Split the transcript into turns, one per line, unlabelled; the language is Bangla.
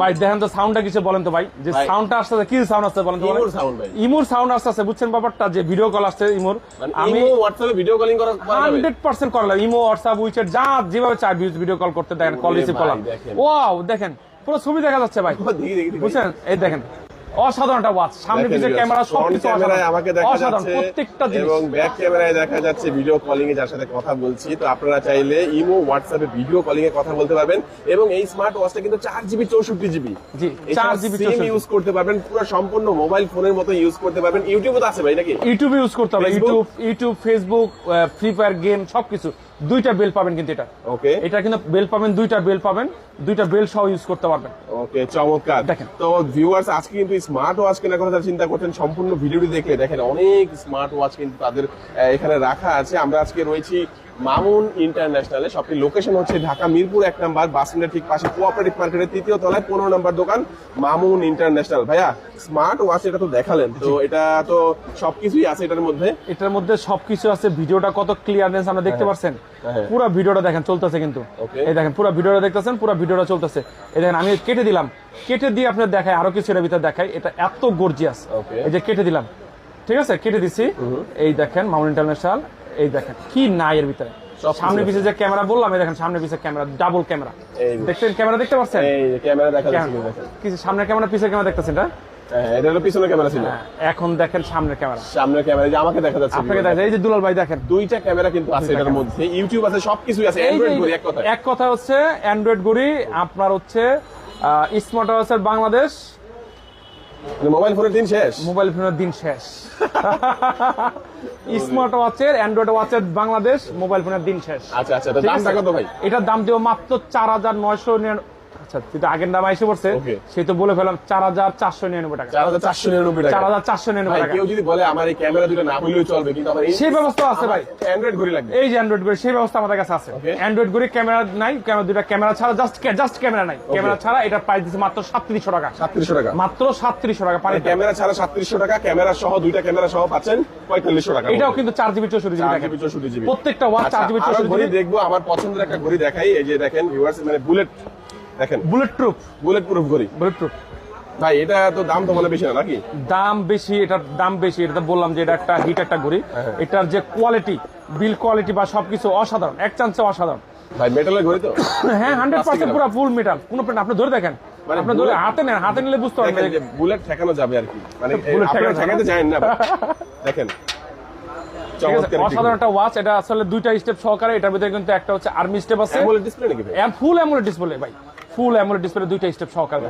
ভাই দেখেন তো সাউন্ডটা কিছু বলেন তো ভাই, যে সাউন্ডটা আসছে কি সাউন্ড আসছে বলেন তো? ইমোর সাউন্ড আসছে, বুঝছেন ব্যাপারটা, যে ভিডিও কল আসছে ইমোর। আমি
হোয়াটসঅ্যাপে ভিডিও কলিং করা
100% করলাম, ইমো হোয়াটসঅ্যাপ উইচ্যাট যা যেভাবে চাই ভিডিও কল করতে, দেখেন কল রিসিভ করলাম। ওয়াও দেখেন পুরো ছবি দেখা যাচ্ছে ভাই, বুঝছেন? এই দেখেন অসাধারণ একটা ওয়াচ, সামনে পিছনে ক্যামেরা সবকিছু
ক্যামেরায় আমাকে দেখা
অসাধারণ
যাচ্ছে,
প্রত্যেকটা জিনিস,
এবং ব্যাক ক্যামেরায় দেখা যাচ্ছে ভিডিও কলিং এ যার সাথে কথা বলছি। তো আপনারা চাইলে ইমো হোয়াটসঅ্যাপে ভিডিও কলিং এ কথা বলতে পারবেন, এবং এই স্মার্ট ওয়াচটা কিন্তু 4GB 64GB
জি 4GB
ইউজ করতে পারবেন, পুরো সম্পূর্ণ মোবাইল ফোনের মতো ইউজ করতে পারবেন। ইউটিউবে তো আছে ভাই নাকি?
ইউটিউবে ইউজ করতে হবে, YouTube Facebook free fire game সবকিছু। দুইটা বেল পাবেন কিন্তু এটা,
ওকে,
এটা কিন্তু বেল পাবেন, দুইটা বেল পাবেন, দুইটা বেল সহ ইউজ করতে পারবেন।
ওকে, চমৎকার।
দেখেন
তো ভিউয়ার্স আজকে কিন্তু স্মার্ট ওয়াচ কেনার কথা চিন্তা করতেন, সম্পূর্ণ ভিডিওটি দেখলে দেখেন অনেক স্মার্ট ওয়াচ কিন্তু তাদের এখানে রাখা আছে। আমরা আজকে রয়েছি মামুন ইন্টারন্যাশনালে, শপটির লোকেশন হচ্ছে ঢাকা মিরপুর 1 নম্বর বাস স্ট্যান্ডের ঠিক পাশে, কোঅপারেটিভ মার্কেটের 3য় তলায় 15 নম্বর দোকান মামুন ইন্টারন্যাশনাল। ভাইয়া স্মার্ট ওয়াচ এটা তো দেখালেন, তো এটা তো সবকিছুই আছে এটার মধ্যে?
এটার মধ্যে সবকিছু আছে। ভিডিওটা কত ক্লিয়ারনেস আমরা দেখতে পাচ্ছেন, পুরো ভিডিওটা দেখেন চলতেছে কিন্তু। এই দেখেন পুরো ভিডিওটা দেখতেছেন, পুরো ভিডিওটা চলতেছে। এই দেখেন আমি কেটে দিলাম, কেটে দিয়ে আপনার দেখাই আরো কিছু এর ভিতরে দেখাই। এটা এত গর্জিয়াস, এই যে কেটে দিলাম, ঠিক আছে কেটে দিছি। এই দেখেন মামুন ইন্টারন্যাশনাল, এই দেখেন কি নাই এর ভিতরে। সামনে পিছে যে ক্যামেরা বললাম, এই দেখেন সামনে পিছে ক্যামেরা, ডাবল ক্যামেরা দেখছেন, ক্যামেরা দেখতে পাচ্ছেন?
এই ক্যামেরা দেখা যাচ্ছে,
কিছু সামনে ক্যামেরা পিছের ক্যামেরা দেখতেছেন?
এটা হলো পিছনের ক্যামেরা ছিল,
এখন দেখেন সামনের ক্যামেরা।
সামনের ক্যামেরা যে আমাকে দেখা যাচ্ছে,
আপনাকে দেখা যায়। এই যে দুলাল ভাই দেখেন,
দুইটা ক্যামেরা কিন্তু আছে এটার মধ্যে, ইউটিউব আছে, সবকিছুই আছে। অ্যান্ড্রয়েড ঘড়ি, এক
কথা হচ্ছে অ্যান্ড্রয়েড ঘড়ি আপনার হচ্ছে স্মার্ট ওয়াচের বাংলাদেশ,
মোবাইল ফোনের দিন শেষ,
মোবাইল ফোনের দিন শেষ। স্মার্ট ওয়াচের অ্যান্ড্রয়েড ওয়াচের বাংলাদেশ, মোবাইল ফোনের দিন শেষ।
আচ্ছা আচ্ছা, দামটা কত ভাই?
এটার দাম দিব মাত্র 4999। আচ্ছা যেটা আগের দাম এসে পড়ছে সেই তো বলে ফেলাম, 4499 টাকা।
4499 টাকা,
4499 টাকা।
কেউ যদি বলে আমার এই ক্যামেরা দুটো না হইলেও চলবে, কিন্তু আমার
সেই ব্যবস্থা আছে ভাই,
অ্যান্ড্রয়েড ঘড়ি লাগবে।
এই যে অ্যান্ড্রয়েড ঘড়ি, সেই ব্যবস্থা আমাদের কাছে আছে। অ্যান্ড্রয়েড ঘড়ি ক্যামেরা নাই, ক্যামেরা দুটো ক্যামেরা ছাড়া, জাস্ট ক্যামেরা নাই, ক্যামেরা ছাড়া এটার প্রাইস দিচ্ছে মাত্র 3700 টাকা।
3700 টাকা,
মাত্র 3700 টাকা পানি।
ক্যামেরা ছাড়া 3700 টাকা, ক্যামেরা সহ দুইটা ক্যামেরা সহ পাচ্ছেন 4500 টাকা।
এটাও কিন্তু 4GB 64GB, প্রত্যেকটা ওয়াচ 4GB 64GB।
ঘড়ি দেখবো, আমার পছন্দের একটা ঘড়ি দেখাই। এই যে দেখেন ভিউয়ার্স, মানে বুলেট, দেখেন বুলেট প্রুফ ঘড়ি, বুলেট প্রুফ। ভাই এটা তো দাম তো মনে বেশি না নাকি?
দাম বেশি, এটার দাম বেশি। এটা বললাম যে এটা একটা হিট একটা ঘড়ি, এটার যে কোয়ালিটি, বিল কোয়ালিটি বা সবকিছু অসাধারণ, এক চান্সে অসাধারণ।
ভাই মেটালের ঘড়ি তো?
হ্যাঁ 100% পুরো ফুল মেটাল, কোনো প্রিন্ট। আপনি ধরে দেখেন, আপনি ধরে হাতে নেন, হাতে নিলে বুঝতে পারবেন
যে বুলেট ঠেকানো যাবে আর কি, মানে আপনারা ঠেকাতে চান না। দেখেন
অসাধারণ একটা ওয়াচ। এটা আসলে দুইটা স্টেপ সহকারে, এটার ভিতরে কিন্তু একটা হচ্ছে আর্মি স্টেপ আছে,
অ্যামোলেড ডিসপ্লে নাকি ভাই?
ফুল অ্যামোলেড ডিসপ্লে ভাই, ফুল অ্যামোলেড ডিসপ্লে, দুইটা স্টেপ সহকারে।